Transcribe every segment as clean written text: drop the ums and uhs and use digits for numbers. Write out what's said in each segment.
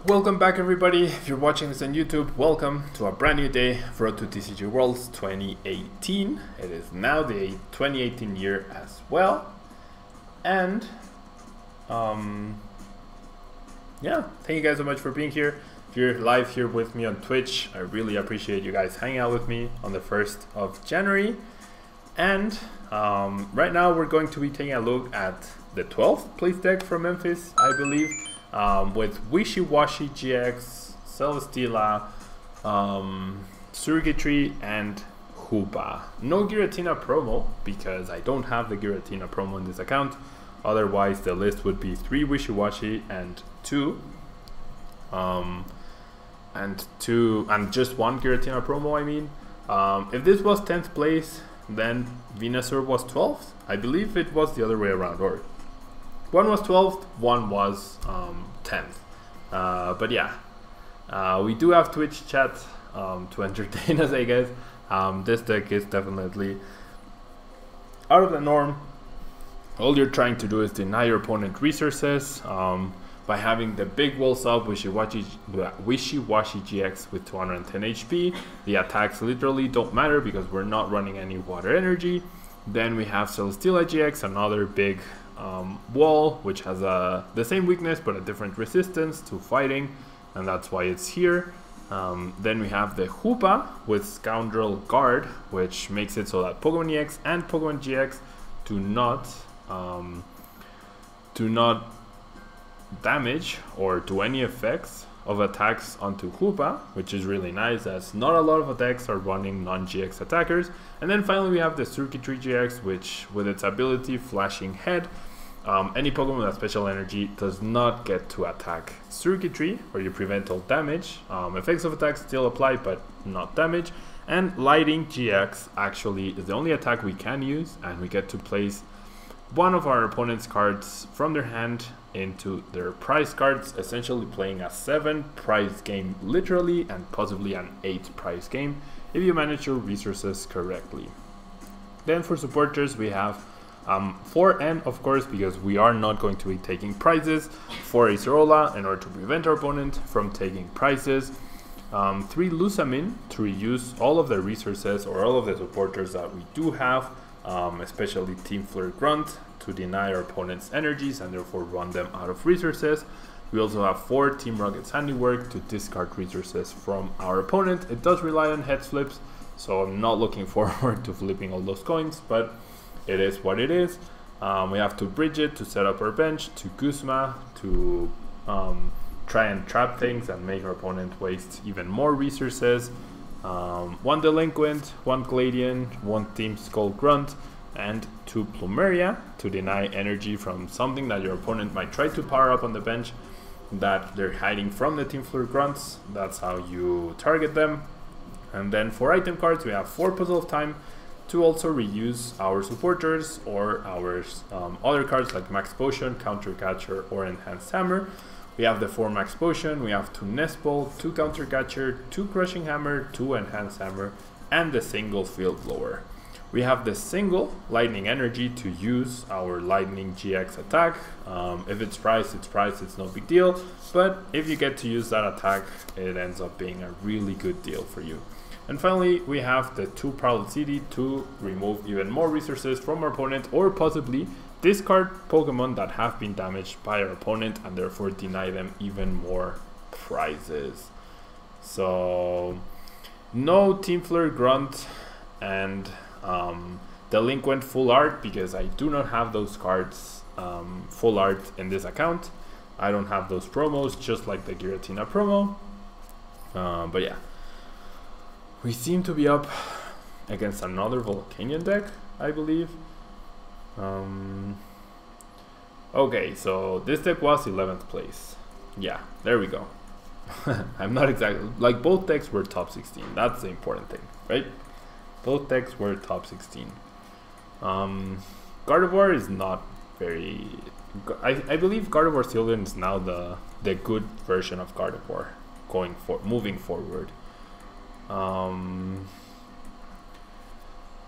Welcome back everybody. If you're watching this on YouTube, welcome to a brand new day for Road to TCG Worlds 2018. It is now the 2018 year as well. And yeah, thank you guys so much for being here. If you're live here with me on Twitch, I really appreciate you guys hanging out with me on the 1st of January. And right now we're going to be taking a look at the 12th place deck from Memphis, I believe. With Wishiwashi-GX, Celesteela, Xurkitree, and Hoopa. No Giratina promo, because I don't have the Giratina promo in this account. Otherwise, the list would be 3 Wishiwashi and 2. And just 1 Giratina promo, I mean. If this was 10th place, then Venusaur was 12th. I believe it was the other way around, or one was 12th, one was 10th. But yeah, we do have Twitch chat to entertain us, I guess. This deck is definitely out of the norm. All you're trying to do is deny your opponent resources by having the big walls up Wishiwashi-GX with 210 HP. The attacks literally don't matter because we're not running any water energy. Then we have Celesteela-GX, another big wall, which has the same weakness but a different resistance to fighting, and that's why it's here. Then we have the Hoopa with Scoundrel Guard, which makes it so that Pokemon EX and Pokemon GX do not damage or do any effects of attacks onto Hoopa, which is really nice as not a lot of attacks are running non-GX attackers. And then finally we have the Xurkitree-GX, which with its ability Flashing Head, any Pokemon with special energy does not get to attack Xurkitree, or you prevent all damage. Effects of attacks still apply, but not damage. And Lighting GX actually is the only attack we can use, and we get to place one of our opponent's cards from their hand into their prize cards, essentially playing a 7 prize game literally, and possibly an 8 prize game if you manage your resources correctly. Then for supporters we have 4 N, of course, because we are not going to be taking prizes. 4 Acerola in order to prevent our opponent from taking prizes. 3 Lusamine to reuse all of the resources or all of the supporters that we do have, especially Team Flare Grunt, to deny our opponent's energies and therefore run them out of resources. We also have 4 Team Rocket's Handiwork to discard resources from our opponent. It does rely on heads flips, so I'm not looking forward to flipping all those coins, but it is what it is. We have 2 Brigette to set up our bench, 2 Guzma to try and trap things and make our opponent waste even more resources. 1 Delinquent, 1 Gladion, 1 Team Skull Grunt, and 2 Plumeria to deny energy from something that your opponent might try to power up on the bench that they're hiding from the Team Flare Grunts. That's how you target them. And then for item cards we have 4 Puzzle of Time to also reuse our supporters or our other cards like Max Potion, Counter Catcher, or Enhanced Hammer. We have the 4 Max Potion, we have 2 Nest Ball, 2 Counter Catcher, 2 Crushing Hammer, 2 Enhanced Hammer, and the single Field Blower. We have the single Lightning Energy to use our Lightning GX attack. If it's priced, it's no big deal, but if you get to use that attack, it ends up being a really good deal for you. And finally, we have the 2 Parallel City to remove even more resources from our opponent, or possibly discard Pokemon that have been damaged by our opponent and therefore deny them even more prizes. So no Team Flare Grunt and Delinquent full art, because I do not have those cards full art in this account. I don't have those promos, just like the Giratina promo. But yeah, we seem to be up against another Volcanion deck, I believe. Okay, so this deck was 11th place. Yeah, there we go. I'm not exactly, like, both decks were top 16. That's the important thing, right? Both decks were top 16. Garbodor is not very... I believe Garbodor Sylveon is now the good version of Garbodor moving forward.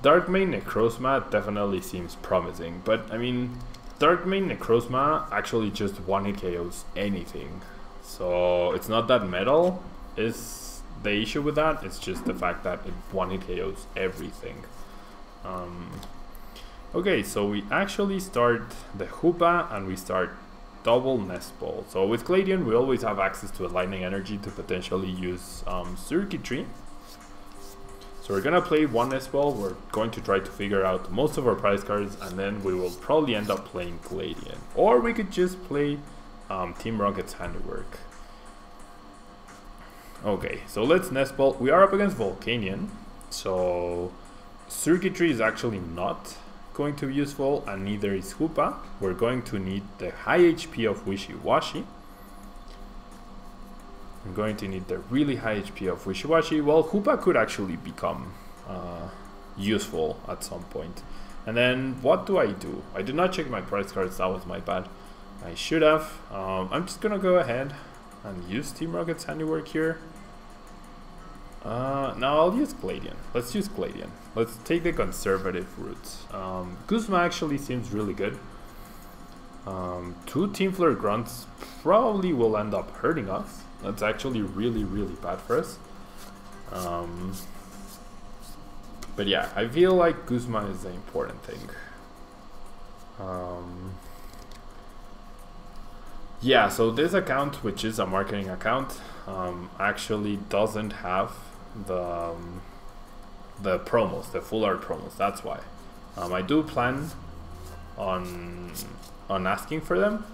Darkmane Necrozma definitely seems promising, but I mean, Darkmane Necrozma actually just 1-hit KOs anything. So it's not that metal is the issue with that, it's just the fact that it one-hit KOs everything. Okay, so we actually start the Hoopa and we start double Nest Ball. So with Gladion we always have access to a lightning energy to potentially use Xurkitree. So we're gonna play one Nest Ball, we're going to try to figure out most of our prize cards, and then we will probably end up playing Gladion. Or we could just play Team Rocket's Handiwork. Okay, so let's Nest Ball. We are up against Volcanion, so Xurkitree is actually not going to be useful, and neither is Hoopa. We're going to need the high HP of Wishiwashi. I'm going to need the really high HP of Wishiwashi. Well, Hoopa could actually become useful at some point. And then what do? I did not check my prize cards, that was my bad. I should have. I'm just gonna go ahead and use Team Rocket's Handiwork here. Now I'll use Gladion. Let's use Gladion. Let's take the conservative route. Guzma actually seems really good. 2 Team Flare Grunts probably will end up hurting us. That's actually really, really bad for us. But yeah, I feel like Guzma is the important thing. Yeah, so this account, which is a marketing account, actually doesn't have the promos, the full art promos. That's why I do plan on asking for them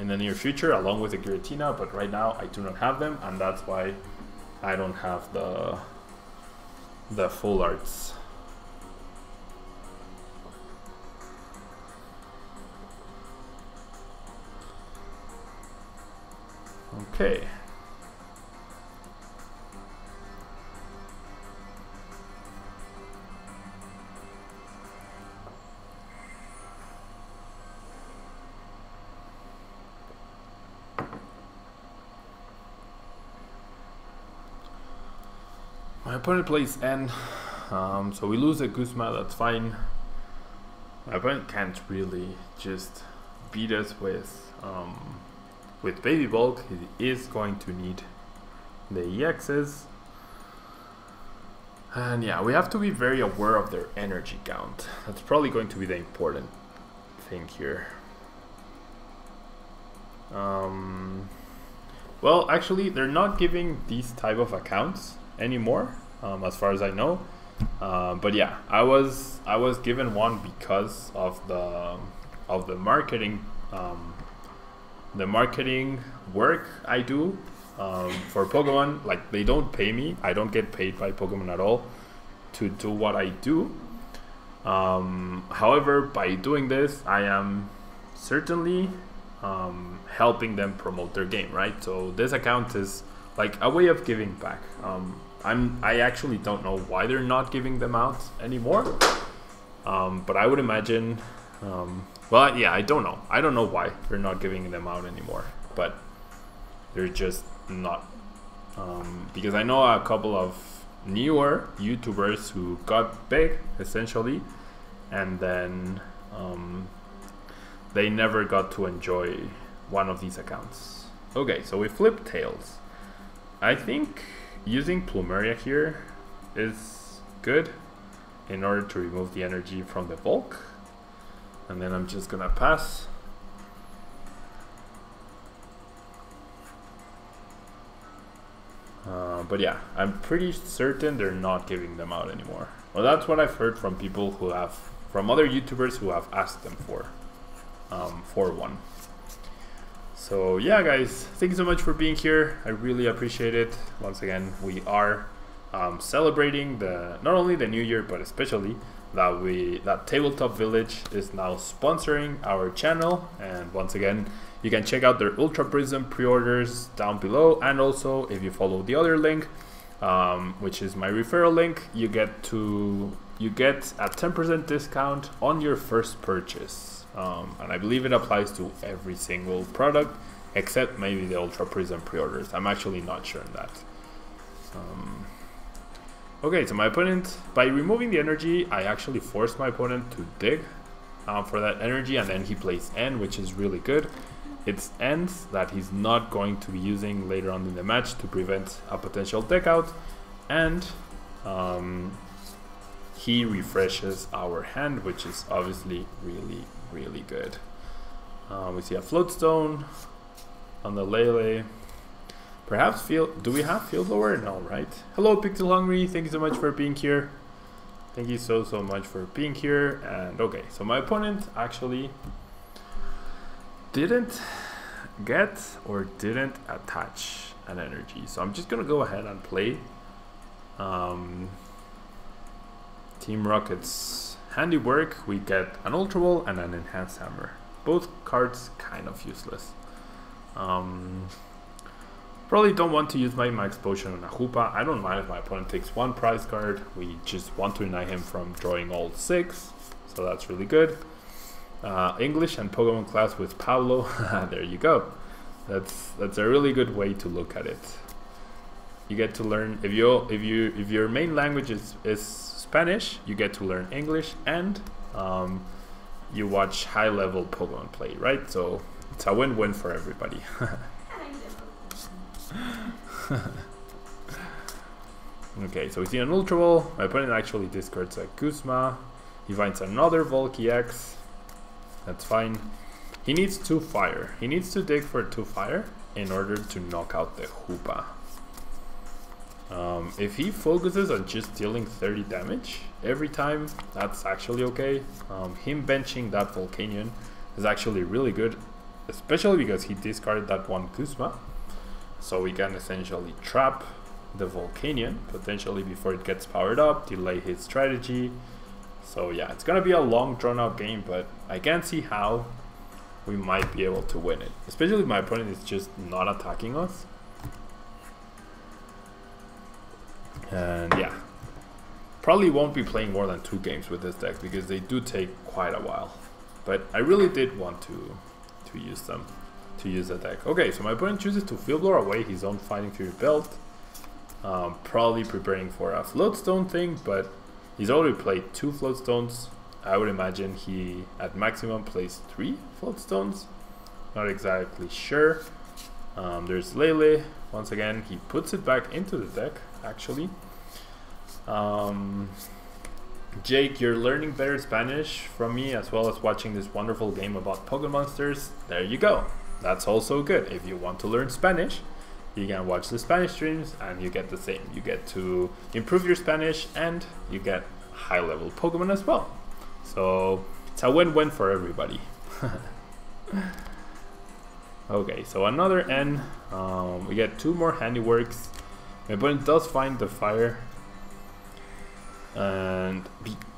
in the near future, along with the Giratina, but right now I do not have them, and that's why I don't have the full arts. Okay. My opponent plays N, so we lose a Guzma, that's fine. My opponent can't really just beat us with Baby Bulk. He is going to need the EXs. And yeah, we have to be very aware of their energy count. That's probably going to be the important thing here. Well, actually, they're not giving these type of accounts anymore, as far as I know. But yeah, I was given one because of the marketing work I do for Pokemon. Like, they don't pay me. I don't get paid by Pokemon at all to do what I do. However, by doing this, I am certainly helping them promote their game, right? So this account is like a way of giving back. I actually don't know why they're not giving them out anymore, but I would imagine, well, yeah, I don't know why they're not giving them out anymore, but they're just not, because I know a couple of newer YouTubers who got big essentially, and then they never got to enjoy one of these accounts. Okay, so we flip tails. I think using Plumeria here is good in order to remove the energy from the Volk. And then I'm just gonna pass. But yeah, I'm pretty certain they're not giving them out anymore. Well, that's what I've heard from people who have, from other YouTubers who have asked them for one. So yeah, guys, thank you so much for being here. I really appreciate it. Once again, we are celebrating not only the new year, but especially that Tabletop Village is now sponsoring our channel. And once again, you can check out their Ultra Prism pre-orders down below, and also if you follow the other link, which is my referral link, you get a 10% discount on your first purchase. And I believe it applies to every single product except maybe the Ultra Prism pre-orders. I'm actually not sure on that. Okay, so my opponent, by removing the energy, I actually forced my opponent to dig for that energy, and then he plays N, which is really good. it's ends that he's not going to be using later on in the match to prevent a potential deck out, and he refreshes our hand, which is obviously really good. We see a Floatstone on the Lele. Perhaps do we have Field Blower? No, right? Hello Pixel Hungry, thank you so much for being here. Thank you so much for being here. And okay, so my opponent actually didn't get or didn't attach an energy. So I'm just gonna go ahead and play Team Rocket's Handiwork. We get an Ultra Ball and an Enhanced Hammer. Both cards kind of useless. Probably don't want to use my Max Potion on a Hoopa. I don't mind if my opponent takes one prize card. We just want to deny him from drawing all 6. So that's really good. English and Pokemon class with Pablo. There you go. That's a really good way to look at it. You get to learn, if your main language is Spanish, you get to learn English, and you watch high level Pokemon play, right? So it's a win-win for everybody. Okay, so we see an Ultra Ball. My opponent actually discards a Guzma. He finds another Volk-GX. That's fine. He needs 2 fire. He needs to dig for 2 fire in order to knock out the Hoopa. If he focuses on just dealing 30 damage every time, that's actually okay. Him benching that Volcanion is actually really good, especially because he discarded that one Guzma. So we can essentially trap the Volcanion, potentially before it gets powered up, delay his strategy. So yeah, it's gonna be a long drawn out game, but I can see how we might be able to win it. Especially if my opponent is just not attacking us. And yeah, probably won't be playing more than 2 games with this deck because they do take quite a while. But I really did want to use them. To use the deck. Okay, so my opponent chooses to Field Blower away his own Fighting Fury belt. Probably preparing for a Floatstone thing, but he's already played 2 Floatstones. I would imagine he at maximum plays 3 Floatstones. Not exactly sure. There's Lele. Once again, he puts it back into the deck, actually. Jake, you're learning better Spanish from me, as well as watching this wonderful game about Pokemon monsters. There you go. That's also good. If you want to learn Spanish, you can watch the Spanish streams and you get the same. You get to improve your Spanish and you get high level Pokemon as well. So it's a win-win for everybody. Okay, so another N. We get 2 more Handiworks. My opponent does find the fire. And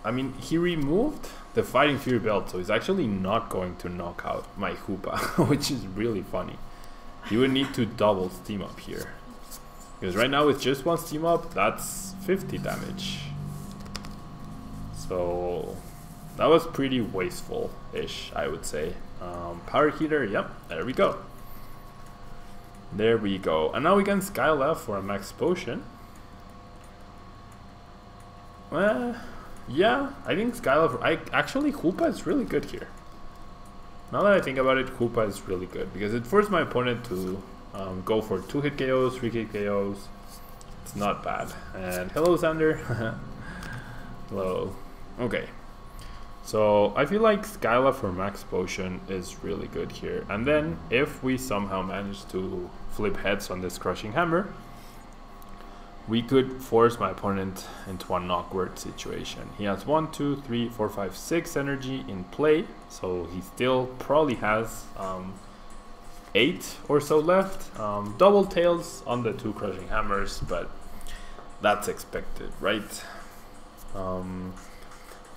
I mean, he removed the Fighting Fury belt, so he's actually not going to knock out my Hoopa, which is really funny. You would need to double Steam Up here, because right now with just 1 Steam Up, that's 50 damage. So that was pretty wasteful-ish, I would say. Power Heater, yep, there we go. There we go. And now we can Skyla for a Max Potion. Yeah, I think actually Hoopa is really good here. Now that I think about it, Hoopa is really good because it forced my opponent to go for 2-hit KOs, 3-hit KOs. It's not bad. And hello, Xander. Hello. Okay. So I feel like Skyla for Max Potion is really good here. And then if we somehow manage to flip heads on this Crushing Hammer, we could force my opponent into an awkward situation. He has 1, 2, 3, 4, 5, 6 energy in play, so he still probably has 8 or so left. Double tails on the 2 Crushing Hammers, but that's expected, right?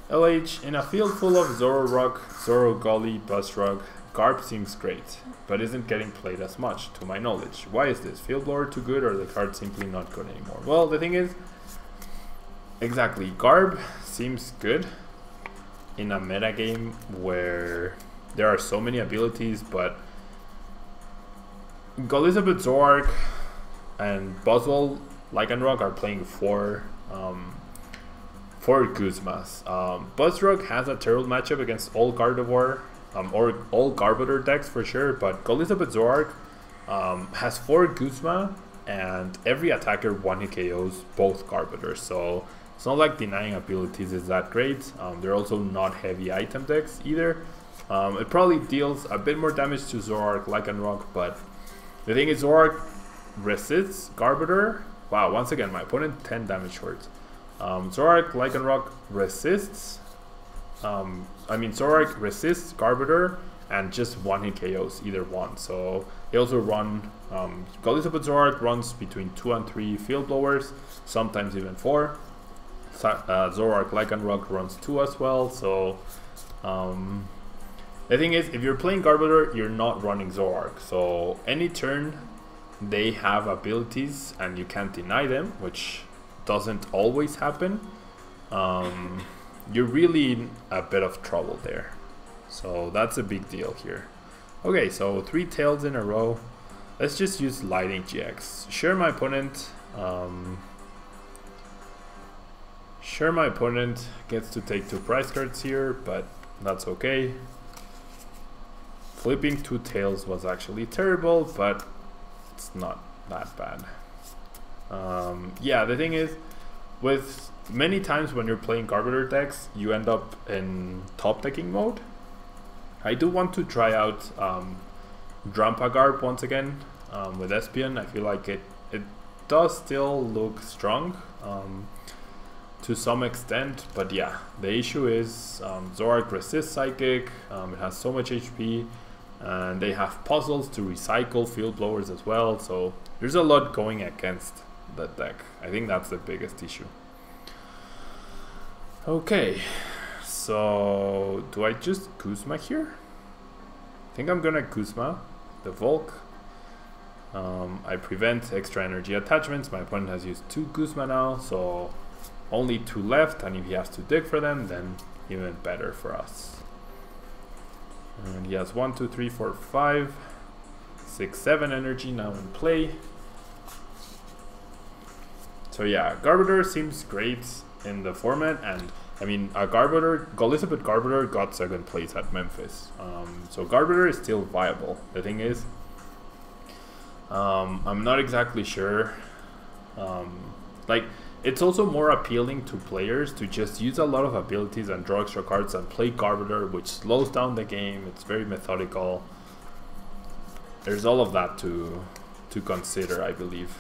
LH, in a field full of Zoroark, Zorogully, Buzzrug, Garb seems great, but isn't getting played as much, to my knowledge. Why is this? Field Blower too good, or the card simply not good anymore? Well, the thing is, exactly, Garb seems good in a metagame where there are so many abilities, but Elizabeth, Zoroark, and Buzzwole, Lycanroc are playing 4 Guzmas. Buzzrug has a terrible matchup against all Gardevoir. or all Garbodor decks for sure, but Elizabeth Zoroark has 4 Guzma, and every attacker 1-hit KOs both Garbodors, so it's not like denying abilities is that great. They're also not heavy item decks either. It probably deals a bit more damage to Zoroark, Lycanroc, but the thing is Zoroark resists Garbodor. Wow, once again, my opponent 10 damage short. Zoroark, Lycanroc resists. Zoroark resists Garbodor and just 1-hit KOs, either one. So they also run, Elizabeth Zoroark runs between 2 and 3 Field Blowers, sometimes even 4. Zoroark Lycanroc runs 2 as well, so the thing is, if you're playing Garbodor, you're not running Zoroark, so any turn they have abilities and you can't deny them, which doesn't always happen, you're really in a bit of trouble there. So that's a big deal here. Okay, so 3 tails in a row. Let's just use Lightning GX. Sure, my opponent gets to take 2 prize cards here, but that's okay. Flipping 2 tails was actually terrible, but it's not that bad. Yeah, the thing is, with many times when you're playing Garbodor decks, you end up in top decking mode. I do want to try out Drampagarb once again with Espeon. I feel like it does still look strong to some extent, but yeah, the issue is Zoroark resists Psychic, it has so much HP, and they have puzzles to recycle Field Blowers as well, so there's a lot going against that deck. I think that's the biggest issue. Okay, so do I just Guzma here? I think I'm gonna Guzma the Volk. I prevent extra energy attachments. My opponent has used 2 Guzma now, so only 2 left, and if he has to dig for them, then even better for us. And he has 1, 2, 3, 4, 5, 6, 7 energy now in play. So yeah, Garbodor seems great in the format, and I mean, Elizabeth Garbodor got 2nd place at Memphis. So Garbodor is still viable. The thing is, I'm not exactly sure. Like, it's also more appealing to players to just use a lot of abilities and draw extra cards and play Garbodor, which slows down the game. It's very methodical. There's all of that to consider, I believe.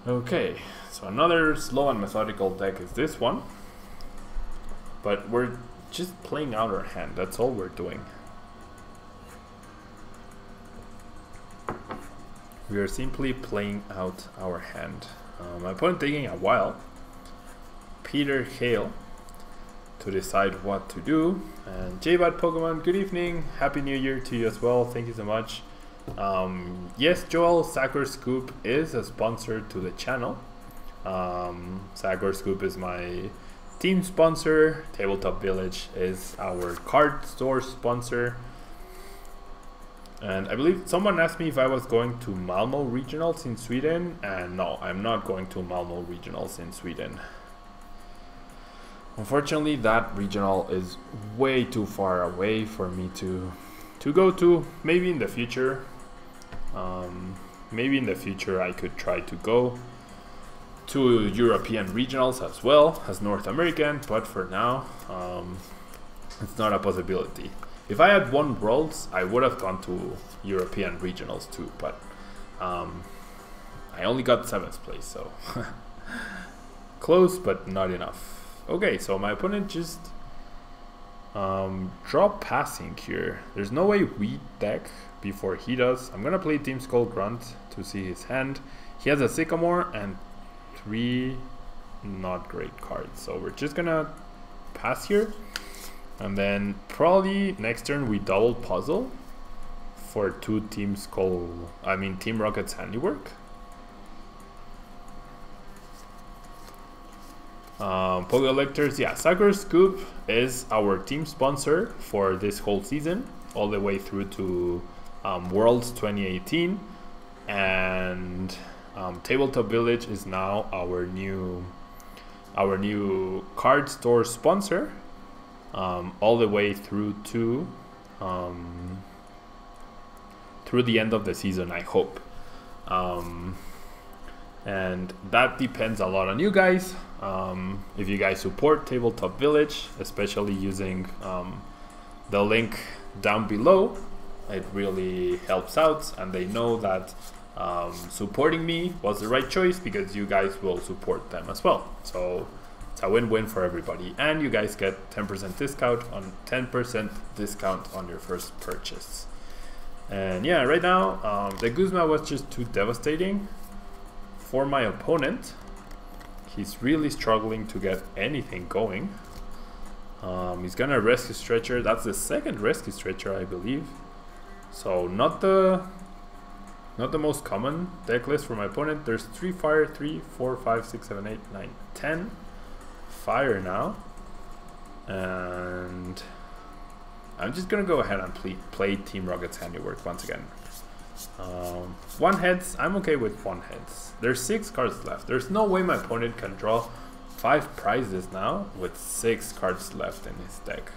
Okay, so another slow and methodical deck is this one. But we're just playing out our hand, that's all we're doing. We are simply playing out our hand. My opponent taking a while, Peter Hale, to decide what to do. And JBad Pokemon, good evening, Happy New Year to you as well, thank you so much. Yes, Joel, Sakura Scoop is a sponsor to the channel. Sakura Scoop is my team sponsor, Tabletop Village is our card store sponsor. And I believe someone asked me if I was going to Malmo Regionals in Sweden, and no, I'm not going to Malmo Regionals in Sweden. Unfortunately, that regional is way too far away for me to go to. Maybe in the future. Maybe in the future I could try to go to European regionals as well as North American, but for now, it's not a possibility. If I had won Worlds, I would have gone to European regionals too, but I only got 7th place, so close but not enough. Okay, so my opponent just drop passing here. There's no way we deck before he does. I'm gonna play Team Skull Grunt to see his hand. He has a Sycamore and 3 not great cards, so we're just gonna pass here. And then probably next turn we double puzzle for 2 Team Rocket's Handiwork. Pogo Electors, yeah, Sakura Scoop is our team sponsor for this whole season, all the way through to Worlds 2018, and Tabletop Village is now our new card store sponsor. all the way through to through the end of the season, I hope. And that depends a lot on you guys. If you guys support Tabletop Village, especially using the link down below, it really helps out, and they know that supporting me was the right choice because you guys will support them as well. So it's a win-win for everybody, and you guys get 10% discount on your first purchase. And yeah, right now the Guzma was just too devastating for my opponent. He's really struggling to get anything going. He's gonna rescue stretcher. That's the second rescue stretcher, I believe. So not the most common deck list for my opponent. There's 3 fire, 3, 4, 5, 6, 7, 8, 9, 10 fire now. And I'm just gonna go ahead and play Team Rocket's Handiwork once again. 1 heads, I'm okay with 1 heads. There's 6 cards left. There's no way my opponent can draw 5 prizes now with 6 cards left in his deck.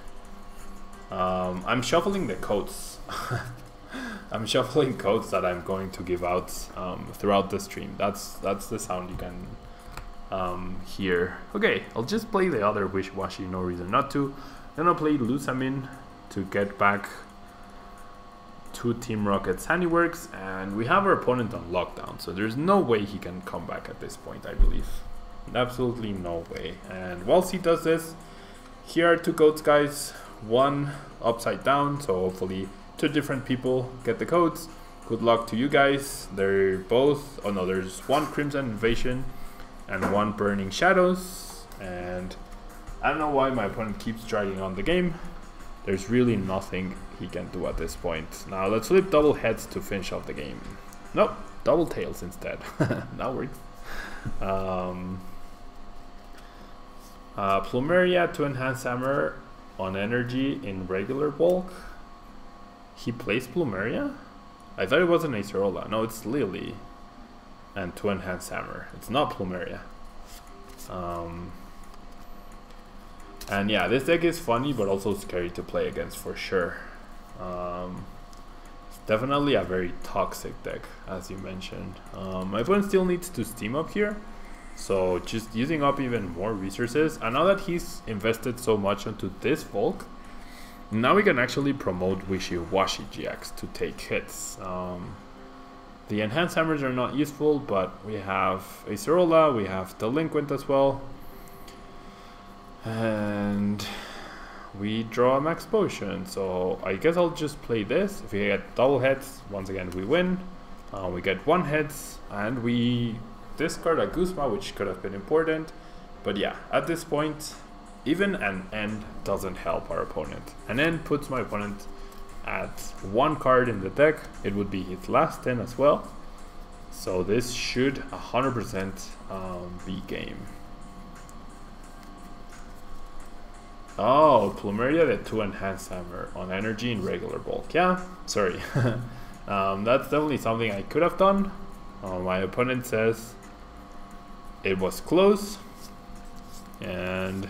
I'm shuffling the codes. I'm shuffling codes that I'm going to give out throughout the stream. That's the sound you can hear. Okay, I'll just play the other Wishiwashi, no reason not to. Then I'll play Lusamine to get back to Team Rocket's Handiworks, and we have our opponent on lockdown, so there's no way he can come back at this point, I believe. Absolutely no way. And whilst he does this, here are 2 codes, guys. 1 upside down, so hopefully 2 different people get the codes. Good luck to you guys. They're both, oh no, there's 1 Crimson Invasion and 1 Burning Shadows, and I don't know why my opponent keeps dragging on the game. There's really nothing he can do at this point. Now let's flip double heads to finish off the game. Nope, double tails instead. That works. Plumeria to Enhanced Hammer on energy in regular bulk. He plays Plumeria? I thought it was an Acerola. No, it's Lily. And to Enhanced Hammer. It's not Plumeria. And yeah, this deck is funny but also scary to play against for sure. It's definitely a very toxic deck, as you mentioned. My opponent still needs to steam up here, so just using up even more resources. And now that he's invested so much into this Volk, now we can actually promote Wishiwashi-GX to take hits. The Enhanced Hammers are not useful, but we have Acerola, we have Delinquent as well. And we draw a Max Potion, so I guess I'll just play this. If we get double heads, once again we win. We get 1 heads, and we discard a Guzma, which could have been important. But yeah, at this point, even an end doesn't help our opponent. An end puts my opponent at 1 card in the deck. It would be his last 10 as well. So this should 100% be game. Oh, Plumeria the 2 Enhanced Hammer on energy in regular bulk. Yeah, sorry. That's definitely something I could have done. My opponent says it was close. And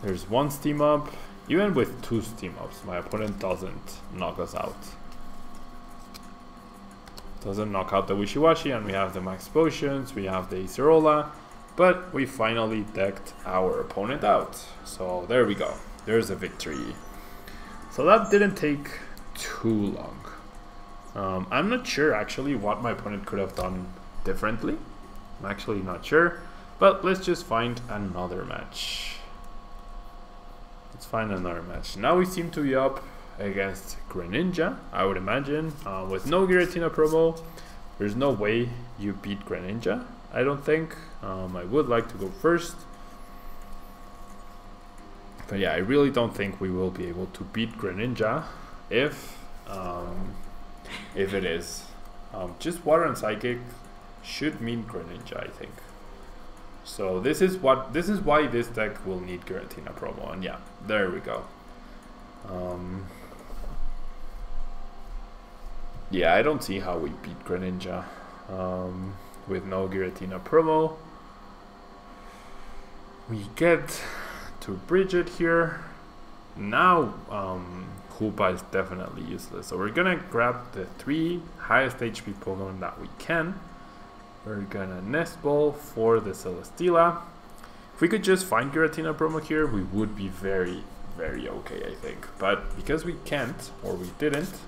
there's 1 steam up. Even with 2 steam ups, my opponent doesn't knock us out. Doesn't knock out the Wishiwashi, and we have the Max Potions, we have the Acerola. But we finally decked our opponent out. So there we go. There's a victory. So that didn't take too long. I'm not sure actually what my opponent could have done differently. I'm actually not sure. But let's just find another match. Let's find another match. Now we seem to be up against Greninja, I would imagine. With no Giratina promo, there's no way you beat Greninja, I don't think. I would like to go first. But yeah, I really don't think we will be able to beat Greninja if it is. Just Water and Psychic should mean Greninja, I think. So this is why this deck will need Giratina promo, and yeah, there we go. Yeah, I don't see how we beat Greninja with no Giratina promo. We get to Brigette here. Now Hoopa is definitely useless, so we're gonna grab the 3 highest HP Pokemon that we can. We're gonna Nest Ball for the Celesteela. If we could just find Giratina promo here, we would be very, very okay, I think. But because we can't, or we didn't,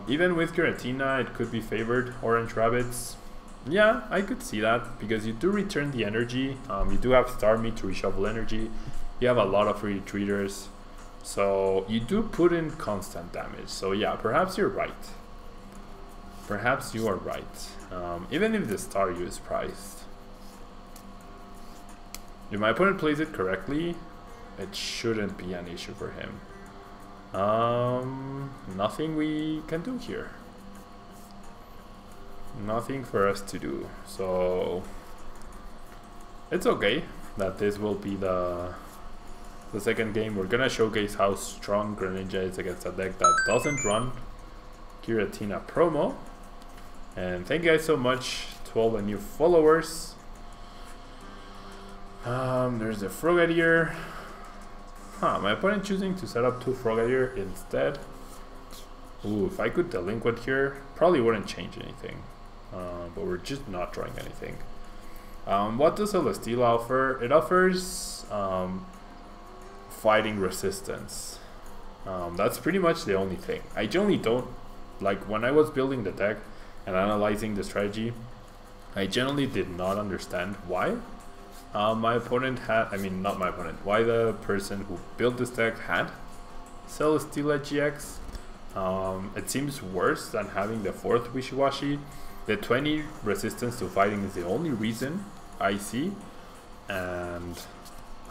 even with Giratina, it could be favored Orange Rabbits. Yeah, I could see that, because you do return the energy. You do have Starmie to reshuffle energy. You have a lot of retreaters, so you do put in constant damage. So yeah, perhaps you're right. Perhaps you are right. Even if the Staryu is priced. If my opponent plays it correctly, it shouldn't be an issue for him. Nothing we can do here. Nothing for us to do. So it's okay that this will be the second game. We're gonna showcase how strong Greninja is against a deck that doesn't run Giratina promo. And thank you guys so much to all the new followers. There's the Frogadier. My opponent choosing to set up 2 Frogadier instead. Ooh, if I could Delinquent here, probably wouldn't change anything. But we're just not drawing anything. What does Celesteela offer? It offers fighting resistance. That's pretty much the only thing. I generally don't, like when I was building the deck and analyzing the strategy, I generally did not understand why my opponent had, I mean not my opponent, why the person who built this deck had Celesteela-GX. It seems worse than having the 4th Wishiwashi. The 20 resistance to fighting is the only reason I see, and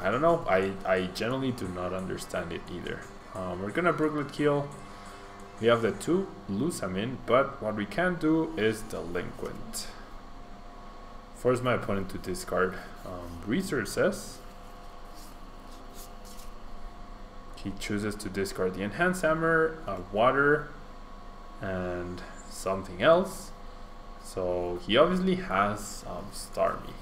I don't know, I generally do not understand it either. We're gonna Brooklet Heal. We have the 2 Lusamine, but what we can do is Delinquent. Force my opponent to discard resources. He chooses to discard the Enhanced Hammer, Water, and something else. So he obviously has Starmie.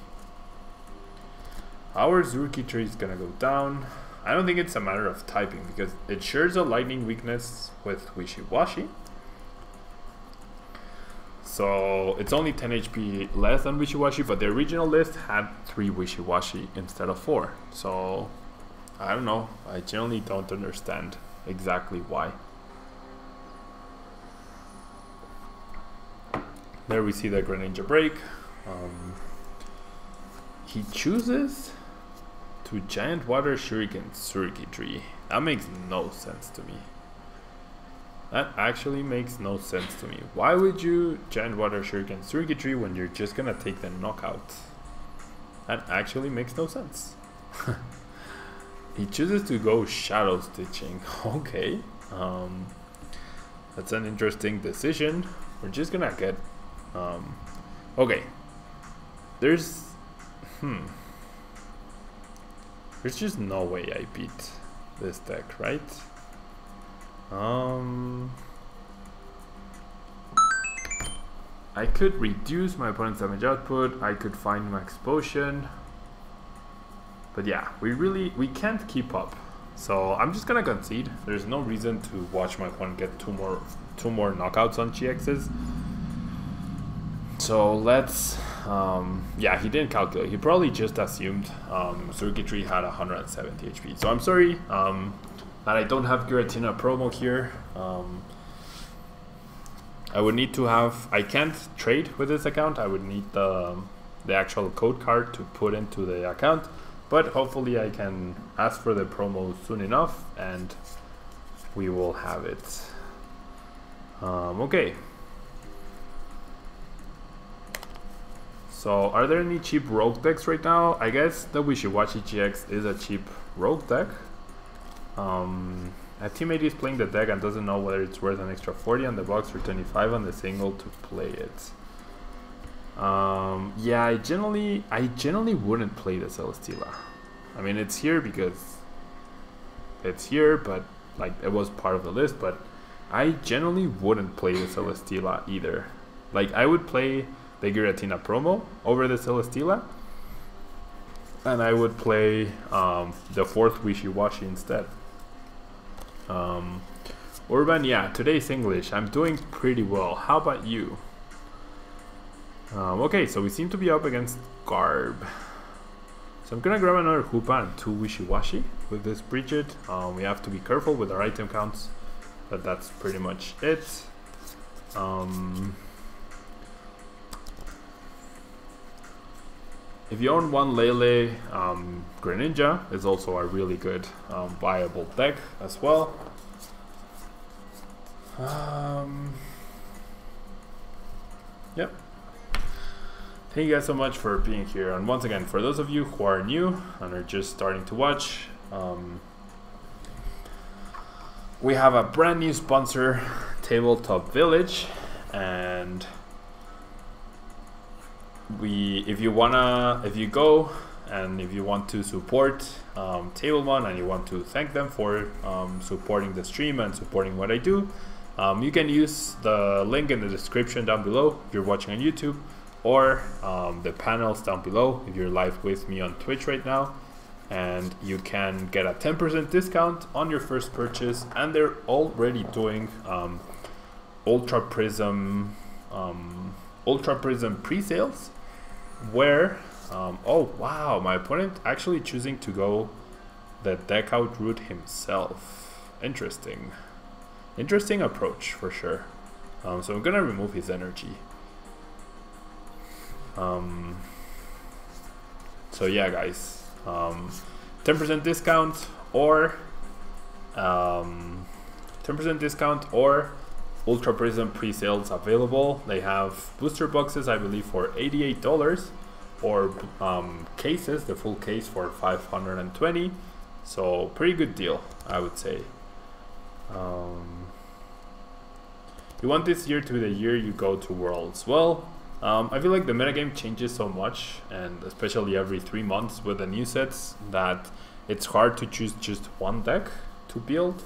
Our Xurkitree is gonna go down. I don't think it's a matter of typing, because it shares a lightning weakness with Wishiwashi. So it's only 10 HP less than Wishiwashi, but the original list had 3 Wishiwashi instead of 4. So I don't know, I generally don't understand exactly why. There we see the Greninja break. He chooses to Giant Water Shuriken Xurkitree. That makes no sense to me. That actually makes no sense to me. Why would you Giant Water Shuriken Xurkitree when you're just gonna take the knockout? That actually makes no sense. He chooses to go Shadow Stitching. Okay. That's an interesting decision. We're just gonna get okay. There's just no way I beat this deck, right? I could reduce my opponent's damage output. I could find Max Potion. But yeah, we can't keep up. So I'm just gonna concede. There's no reason to watch my opponent get two more knockouts on GXs. So let's yeah, he didn't calculate. He probably just assumed Xurkitree had 170 HP. So I'm sorry that I don't have Giratina promo here. I would need to have, I can't trade with this account. I would need the actual code card to put into the account, but hopefully I can ask for the promo soon enough and we will have it. Okay. So are there any cheap rogue decks right now? I guess the Wishiwashi-GX is a cheap rogue deck. A teammate is playing the deck and doesn't know whether it's worth an extra 40 on the box or 25 on the single to play it. Yeah, I generally wouldn't play the Celesteela. I mean, it's here because it's here, but like it was part of the list, but I generally wouldn't play the Celesteela either. Like I would play the Giratina promo over the Celesteela. and I would play the 4th Wishiwashi instead. Urban, yeah, today's English. I'm doing pretty well. How about you? Okay, so we seem to be up against Garb. So I'm gonna grab another Hoopa and 2 Wishiwashi with this Brigette. We have to be careful with our item counts, but that's pretty much it. If you own 1 Lele, Greninja is also a really good viable deck as well. Yep. Thank you guys so much for being here, and once again, for those of you who are new and are just starting to watch, we have a brand new sponsor, Tabletop Village, and if you go and if you want to support Tablemon and you want to thank them for supporting the stream and supporting what I do, you can use the link in the description down below if you're watching on YouTube, or the panels down below if you're live with me on Twitch right now, and you can get a 10% discount on your first purchase. And they're already doing Ultra Prism pre-sales, where oh wow, my opponent actually choosing to go the deck out route himself. Interesting approach for sure. So I'm gonna remove his energy. So yeah, guys, 10% discount or 10% discount or Ultra Prism pre-sales available. They have booster boxes, I believe, for $88, or cases, the full case, for $520. So pretty good deal, I would say. You want this year to be the year you go to Worlds. Well, I feel like the metagame changes so much, and especially every 3 months with the new sets, that it's hard to choose just one deck to build.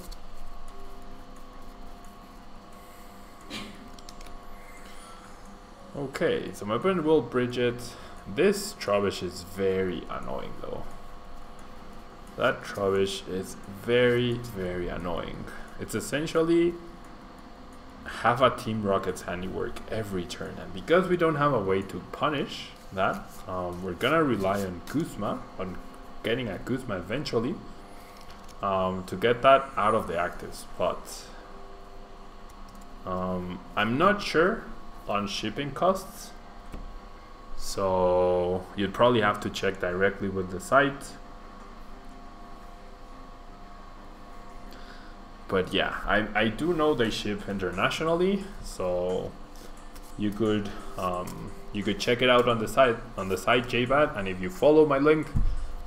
Okay, so my opponent will Brigette. This Trubbish is very annoying though. That Trubbish is very, very annoying. It's essentially have a Team Rocket's Handiwork every turn, and because we don't have a way to punish that, we're gonna rely on Guzma, on getting a Guzma eventually, to get that out of the active spot. I'm not sure on shipping costs, so you'd probably have to check directly with the site. But yeah, I do know they ship internationally, so you could check it out on the site JBAT, and if you follow my link,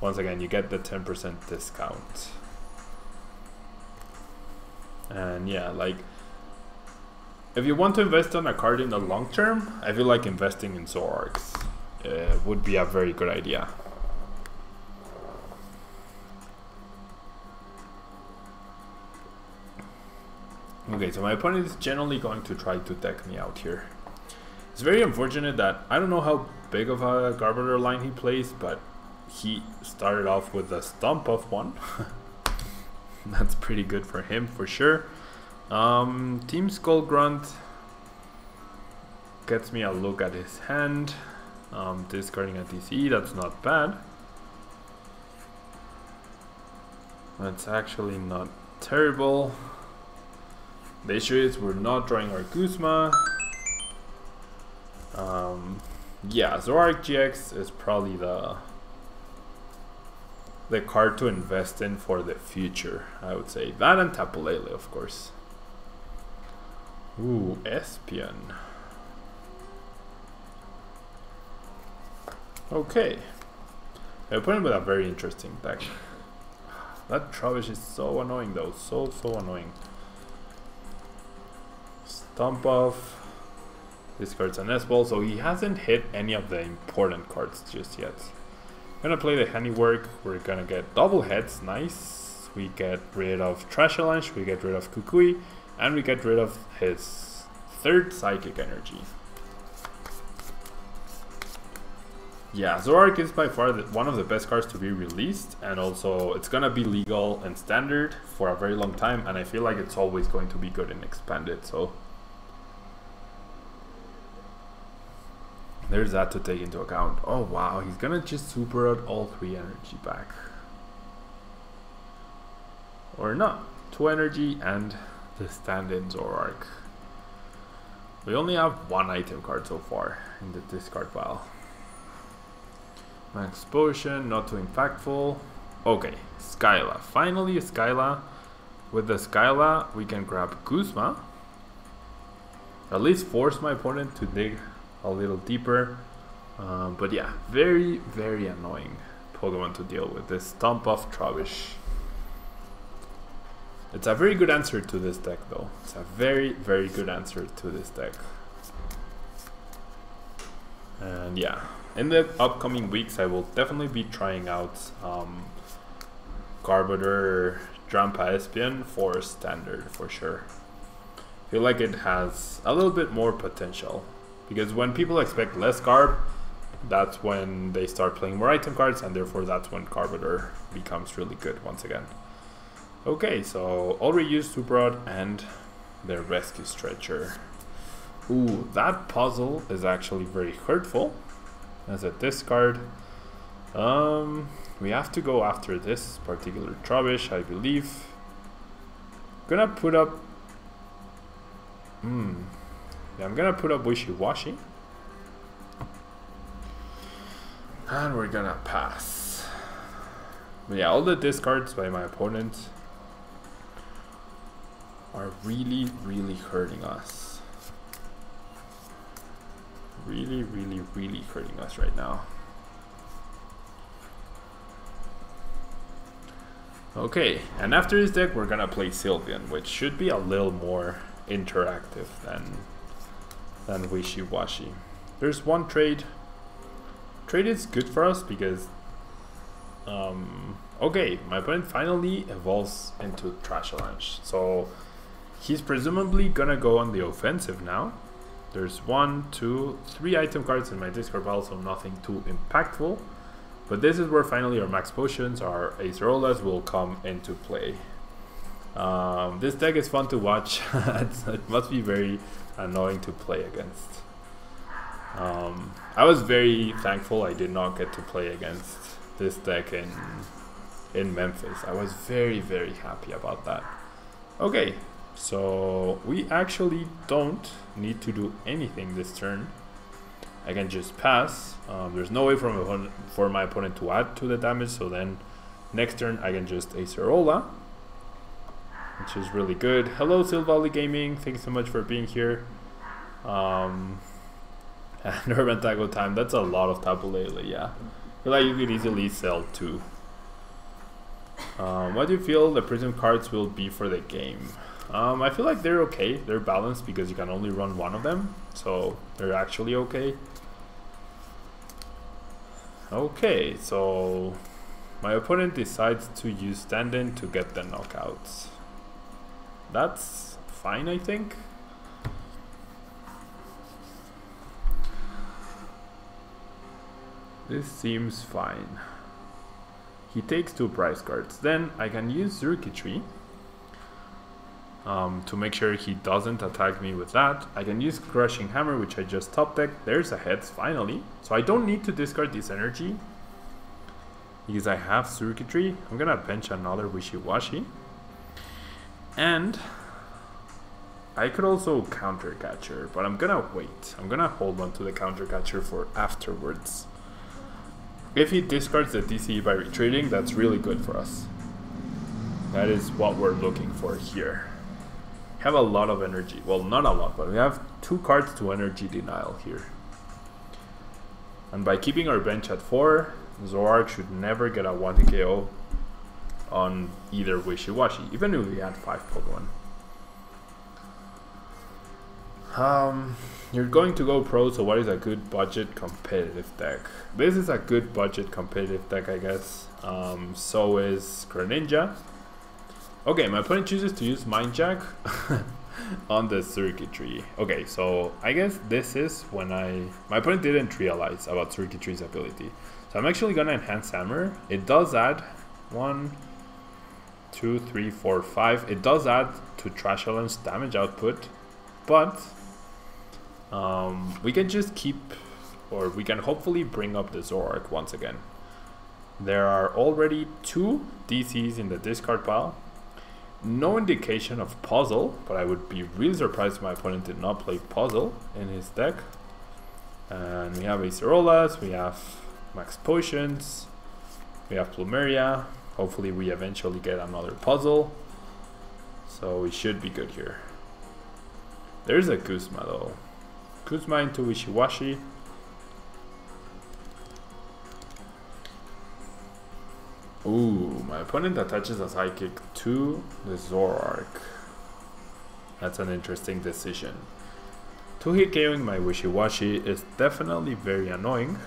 once again you get the 10% discount. And yeah, like, if you want to invest on a card in the long term, I feel like investing in Zoroarks would be a very good idea. Okay, so my opponent is generally going to try to deck me out here. It's very unfortunate that I don't know how big of a Garbodor line he plays, but he started off with a stomp of one. That's pretty good for him for sure. Team Skull Grunt gets me a look at his hand. Discarding a TCG, that's not bad. That's actually not terrible. The issue is we're not drawing our Guzma. Yeah, Xurkitree-GX is probably the card to invest in for the future, I would say. That and Tapu Lele, of course. Ooh, Espion. Okay. I put him with a very interesting deck. That Trubbish is so annoying though, so annoying. Stomp off. Discards an S-Ball, so he hasn't hit any of the important cards just yet. I'm gonna play the Handiwork. We're gonna get double heads, nice. We get rid of Trash Avalanche, we get rid of Kukui, and we get rid of his third Psychic Energy. yeah, Zoroark is by far one of the best cards to be released, and also it's gonna be legal and standard for a very long time, and I feel like it's always going to be good and expanded, so there's that to take into account. Oh wow, he's gonna just super out all 3 energy back. Or not. 2 energy and the stand-in Zoroark. We only have 1 item card so far in the discard pile. Max Potion, not too impactful. Okay, Skyla. Finally a Skyla. With the Skyla, we can grab Guzma. At least force my opponent to dig a little deeper. But yeah, very, very annoying Pokemon to deal with. This Stomp Off Trubbish. It's a very good answer to this deck though. It's a very, very good answer to this deck. And yeah, in the upcoming weeks I will definitely be trying out Garbodor Drampa Espion for standard for sure. I feel like it has a little bit more potential, because when people expect less Garb, that's when they start playing more item cards, and therefore that's when Garbodor becomes really good once again. Okay, so already used Super Rod and the Rescue Stretcher. Ooh, that puzzle is actually very hurtful as a discard. We have to go after this particular Trubbish, I believe. Gonna put up... yeah, I'm gonna put up Wishiwashi. And we're gonna pass. But yeah, all the discards by my opponent are really, really hurting us. Really, really, really hurting us right now. Okay, and after this deck we're gonna play Sylveon, which should be a little more interactive than Wishiwashi. There's one trade. Trade is good for us because okay, my opponent finally evolves into Trash Avalanche, so he's presumably gonna go on the offensive now. There's 1, 2, 3 item cards in my discard pile, so nothing too impactful. But this is where finally our Max Potions, our Acerolas will come into play. This deck is fun to watch. It must be very annoying to play against. I was very thankful I did not get to play against this deck in Memphis. I was very, very happy about that. Okay, so we actually don't need to do anything this turn. I can just pass. There's no way for my opponent to add to the damage, so then next turn I can just Acerola, which is really good. Hello Silvally Gaming, thanks so much for being here. And Urban Taco Time, that's a lot of Tapu Lele, yeah. I feel like you could easily sell 2. What do you feel the Prism cards will be for the game? I feel like they're okay. They're balanced because you can only run 1 of them, so they're actually okay. Okay, so my opponent decides to use stand-in to get the knockouts. That's fine, I think. This seems fine. He takes 2 prize cards. Then I can use Xurkitree to make sure he doesn't attack me with that. I can use Crushing Hammer, which I just top decked. There's a Heads finally. So I don't need to discard this energy because I have Xurkitree. I'm gonna bench another Wishiwashi. And I could also Counter Catcher, but I'm gonna wait. I'm gonna hold on to the Counter Catcher for afterwards. If he discards the TCG by retreating, that's really good for us. That is what we're looking for here. We have a lot of energy. Well, not a lot, but we have 2 cards to energy denial here. And by keeping our bench at 4, Zoroark should never get a 1 KO on either Wishiwashi, even if we had 5 Pokemon. You're going to go pro, so what is a good budget competitive deck? This is a good budget competitive deck, I guess. So is Greninja. Okay, my opponent chooses to use Mind Jack. on the Xurkitree. Okay, so I guess this is when my opponent didn't realize about Xurkitree's ability. So I'm actually gonna Enhanced Hammer. It does add 1, 2, 3, 4, 5. It does add to Trash Challenge damage output, but we can just keep, or we can hopefully bring up the Zoroark once again. There are already 2 DCs in the discard pile. No indication of Puzzle, but I would be really surprised if my opponent did not play Puzzle in his deck. And we have Acerolas, we have Max Potions, we have Plumeria. Hopefully we eventually get another Puzzle. So we should be good here. There's a Guzma though. Guzma into Wishiwashi. Ooh, my opponent attaches a Psychic to the Zoroark. That's an interesting decision. 2-hit KOing my Wishiwashi is definitely very annoying.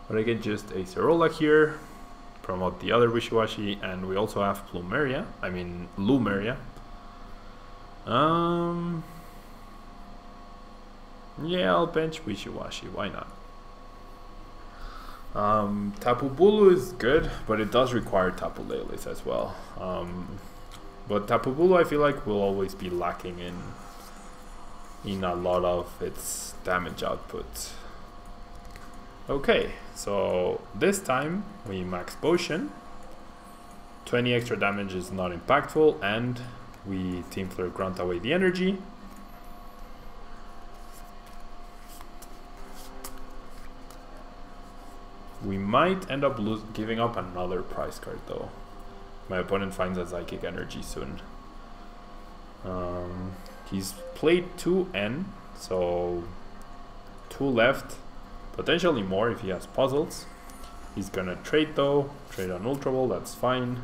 But I can just Acerola here, promote the other Wishiwashi, and we also have Lumeria. Yeah, I'll bench Wishiwashi, why not? Tapu Bulu is good, but it does require Tapu Lele's as well. But Tapu Bulu I feel like will always be lacking in a lot of its damage output. Okay, so this time we Max Potion. 20 extra damage is not impactful, and we Team Flare Grunt away the energy. We might end up giving up another prize card though. My opponent finds a Psychic Energy soon. He's played 2 N, so 2 left. Potentially more if he has puzzles. He's gonna trade though. Trade on Ultra Ball, that's fine.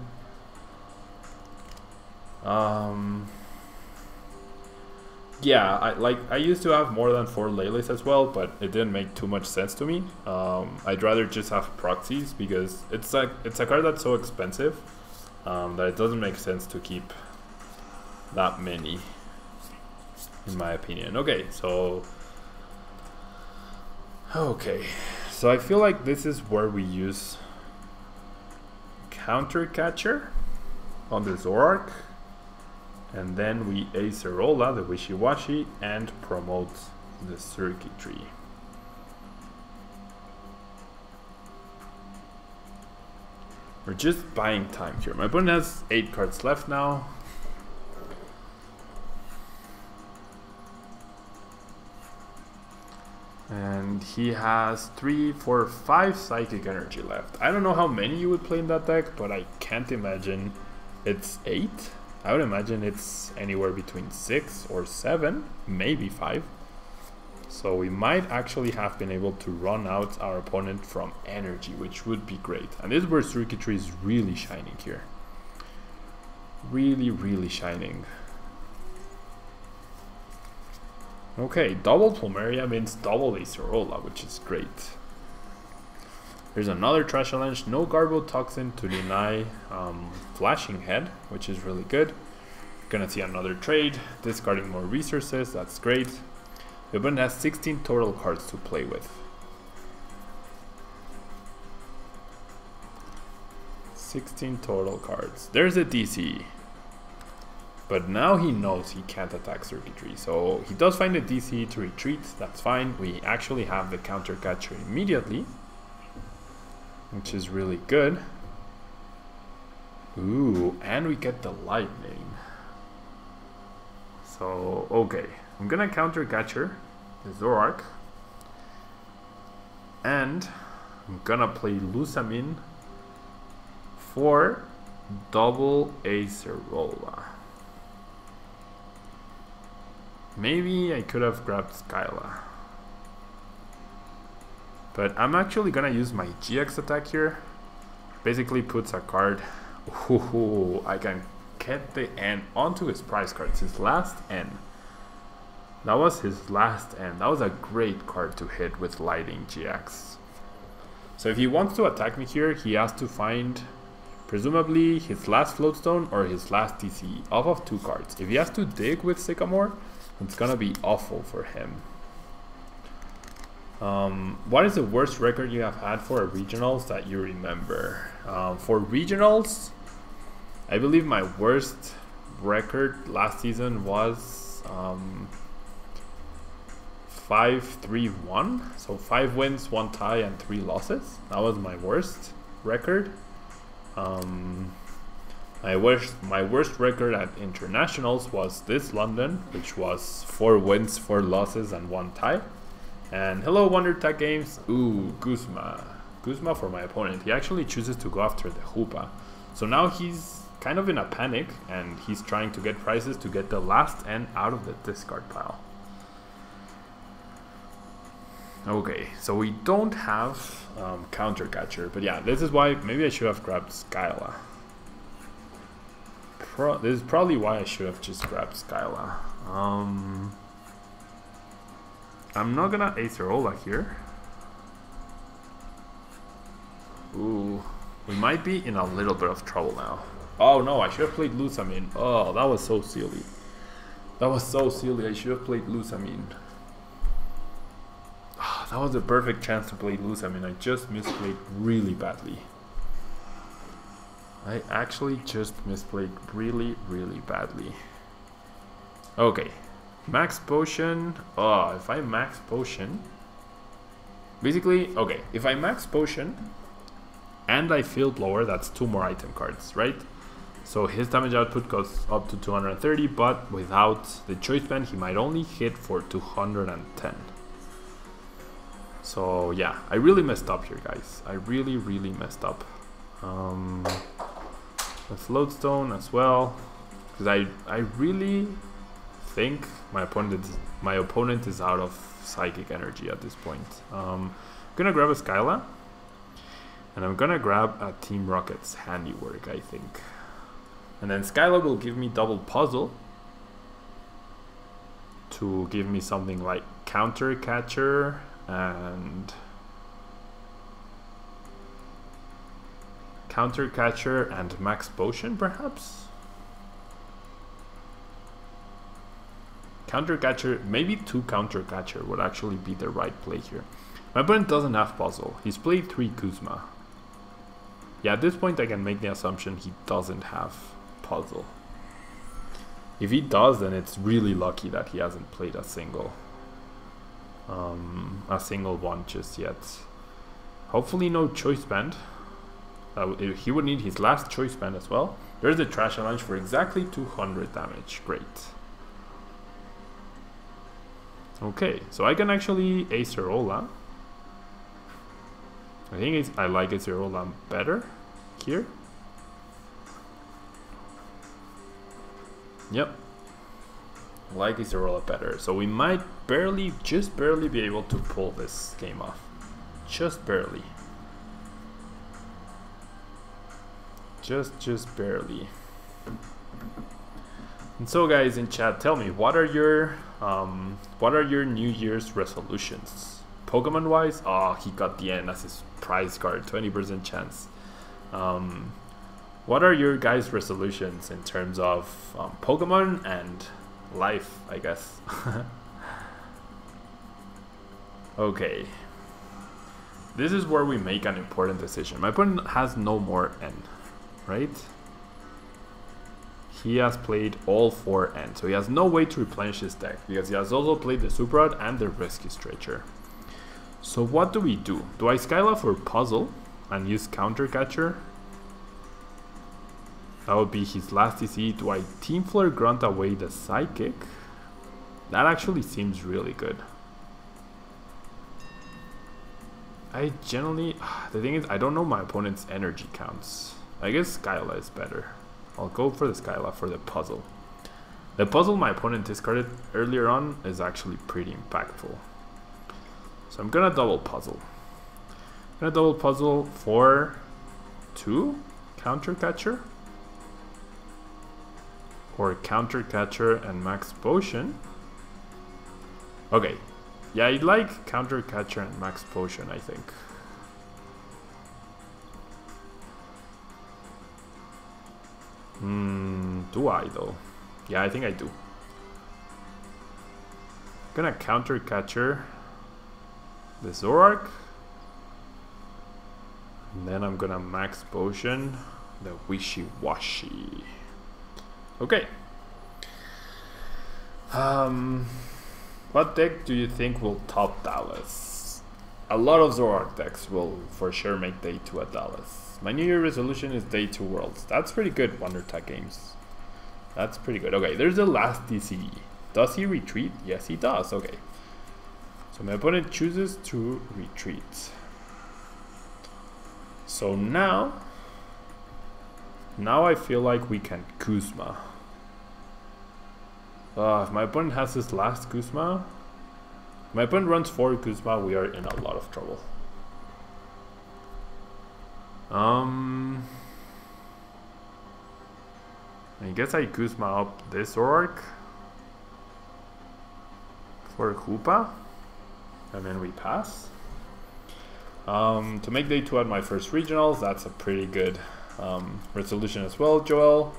Yeah, I used to have more than 4 Lele's as well, but it didn't make too much sense to me. I'd rather just have proxies because it's a card that's so expensive that it doesn't make sense to keep that many, in my opinion. Okay, so I feel like this is where we use Counter Catcher on the Zoroark. And then we Acerola, the Wishiwashi, and promote the Xurkitree. We're just buying time here. My opponent has 8 cards left now. And he has 3, 4, 5 Psychic Energy left. I don't know how many you would play in that deck, but I can't imagine it's 8. I would imagine it's anywhere between 6 or 7, maybe 5. So we might actually have been able to run out our opponent from energy, which would be great. And this is where Xurkitree is really shining here. Really, really shining. Okay, double Plumeria means double Acerola, which is great. There's another Trash Challenge, no Garbo Toxin to deny Flashing Head, which is really good. Gonna see another trade, discarding more resources, that's great. The opponent has 16 total cards to play with. 16 total cards. There's a DC. But now he knows he can't attack Xurkitree, so he does find a DC to retreat, that's fine. We actually have the Counter Catcher immediately, which is really good. Ooh, and we get the Lightning. So, okay. I'm gonna Counter Catcher the Zoroark. And I'm gonna play Lusamine for double Acerola. Maybe I could have grabbed Skyla. But I'm actually gonna use my GX attack here. Basically puts a card. Ooh, I can get the N onto his prize cards. His last N. That was his last N. That was a great card to hit with Lighting GX. So if he wants to attack me here, he has to find Presumably his last Floatstone or his last TCG off of 2 cards. If he has to dig with Sycamore, it's gonna be awful for him. What is the worst record you have had for regionals that you remember? For regionals, I believe my worst record last season was 5-3-1. So 5 wins, 1 tie, and 3 losses. That was my worst record. My worst record at internationals was this London, which was 4 wins, 4 losses, and 1 tie. And hello Wonder Tech Games. Ooh, Guzma for my opponent. He actually chooses to go after the Hoopa. So now he's kind of in a panic and he's trying to get prizes to get the last N out of the discard pile. Okay, so we don't have Counter Catcher, but yeah, this is why maybe I should have grabbed Skyla. This is probably why I should have just grabbed Skyla. I'm not gonna Acerola here. Ooh, we might be in a little bit of trouble now. Oh no, I should have played Lusamine. Oh, that was so silly. That was so silly, I should have played Lusamine. Oh, that was a perfect chance to play Lusamine. I just misplayed really badly. I actually just misplayed really, really badly. Okay. Max Potion. Oh, if I Max Potion. Basically, okay, if I Max Potion and I Field Blower, that's 2 more item cards, right? So his damage output goes up to 230, but without the choice band, he might only hit for 210. So yeah, I really messed up here, guys. I really, really messed up. The Floatstone as well, because I really think my opponent is out of psychic energy at this point. I'm gonna grab a Skyla, and I'm gonna grab a Team Rocket's Handiwork, I think. And then Skyla will give me double Puzzle to give me something like Counter Catcher and Max Potion, perhaps? Counter Catcher, maybe 2 Counter Catcher would actually be the right play here. My opponent doesn't have Puzzle. He's played 3 Guzma. Yeah, at this point I can make the assumption he doesn't have Puzzle. If he does, then it's really lucky that he hasn't played a single one just yet. Hopefully no choice band. He would need his last choice band as well. There's a Trash Avalanche for exactly 200 damage. Great. Okay, so I can actually Acerola. I think I like Acerola better here. Yep. I like Acerola better. So we might just barely be able to pull this game off. Just barely. Just barely. And so guys in chat, tell me, what are your New Year's resolutions? Pokemon wise? Oh, he got the N as his prize card, 20% chance. What are your guys' resolutions in terms of Pokemon and life, I guess? Okay. This is where we make an important decision. My opponent has no more N, right? He has played all 4 N, so he has no way to replenish his deck because he has also played the Super Rod and the Rescue Stretcher. So what do we do? Do I Skyla for Puzzle and use Counter Catcher? That would be his last TC. Do I Team Flare Grunt away the Psychic? That actually seems really good. I generally... The thing is, I don't know my opponent's energy counts. I guess Skyla is better. I'll go for the Skyla for the Puzzle. The Puzzle my opponent discarded earlier on is actually pretty impactful. So I'm gonna double Puzzle. I'm gonna double Puzzle for 2 Counter Catcher. Or Counter Catcher and Max Potion. Okay. Yeah, I'd like Counter Catcher and Max Potion, I think. Do I though? Yeah, I think I do. Gonna Counter Catcher the Zoroark. And then I'm gonna Max Potion the Wishiwashi. Okay. What deck do you think will top Dallas? A lot of Zoroark decks will for sure make Day 2 at Dallas. My New Year resolution is Day 2 Worlds. That's pretty good, Wonder Tech Games. That's pretty good. Okay, there's the last TCG. Does he retreat? Yes, he does. Okay. So my opponent chooses to retreat. So now I feel like we can Guzma. If my opponent has his last Guzma, my opponent runs 4 Guzma, we are in a lot of trouble. I guess I Guzma up this Zoroark for Hoopa, and then we pass. To make Day 2 at my first regionals, that's a pretty good resolution as well, Joel.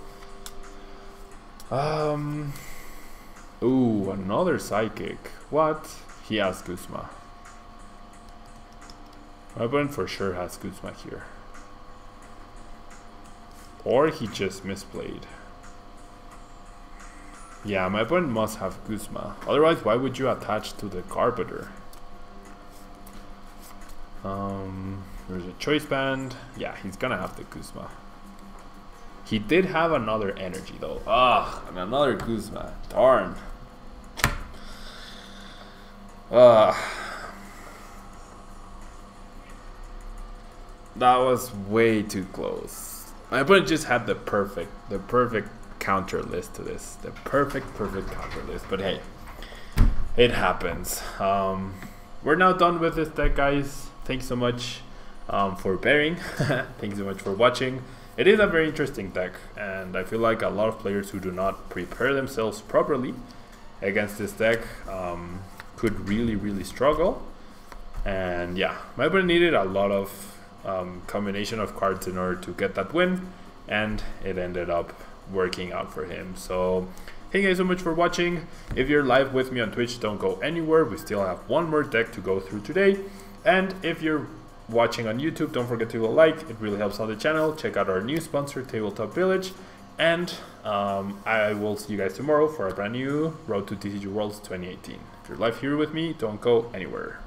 Ooh, another Psychic. What? He has Guzma. My opponent for sure has Guzma here. Or he just misplayed. Yeah, my opponent must have Guzma. Otherwise, why would you attach to the Garbodor? There's a Choice Band. Yeah, he's gonna have the Guzma. He did have another energy though. And another Guzma. Darn. That was way too close. My opponent just had the perfect counter list to this. The perfect counter list. But hey, it happens. We're now done with this deck, guys. Thanks so much for bearing. Thanks so much for watching. It is a very interesting deck, and I feel like a lot of players who do not prepare themselves properly against this deck could really struggle. And yeah, my opponent needed a lot of combination of cards in order to get that win, and it ended up working out for him. So thank you guys so much for watching. If you're live with me on Twitch, don't go anywhere. We still have one more deck to go through today. And if you're watching on YouTube, don't forget to like. It really helps out the channel. Check out our new sponsor, Tabletop Village. And I will see you guys tomorrow for a brand new Road to TCG Worlds 2018. If you're live here with me, don't go anywhere.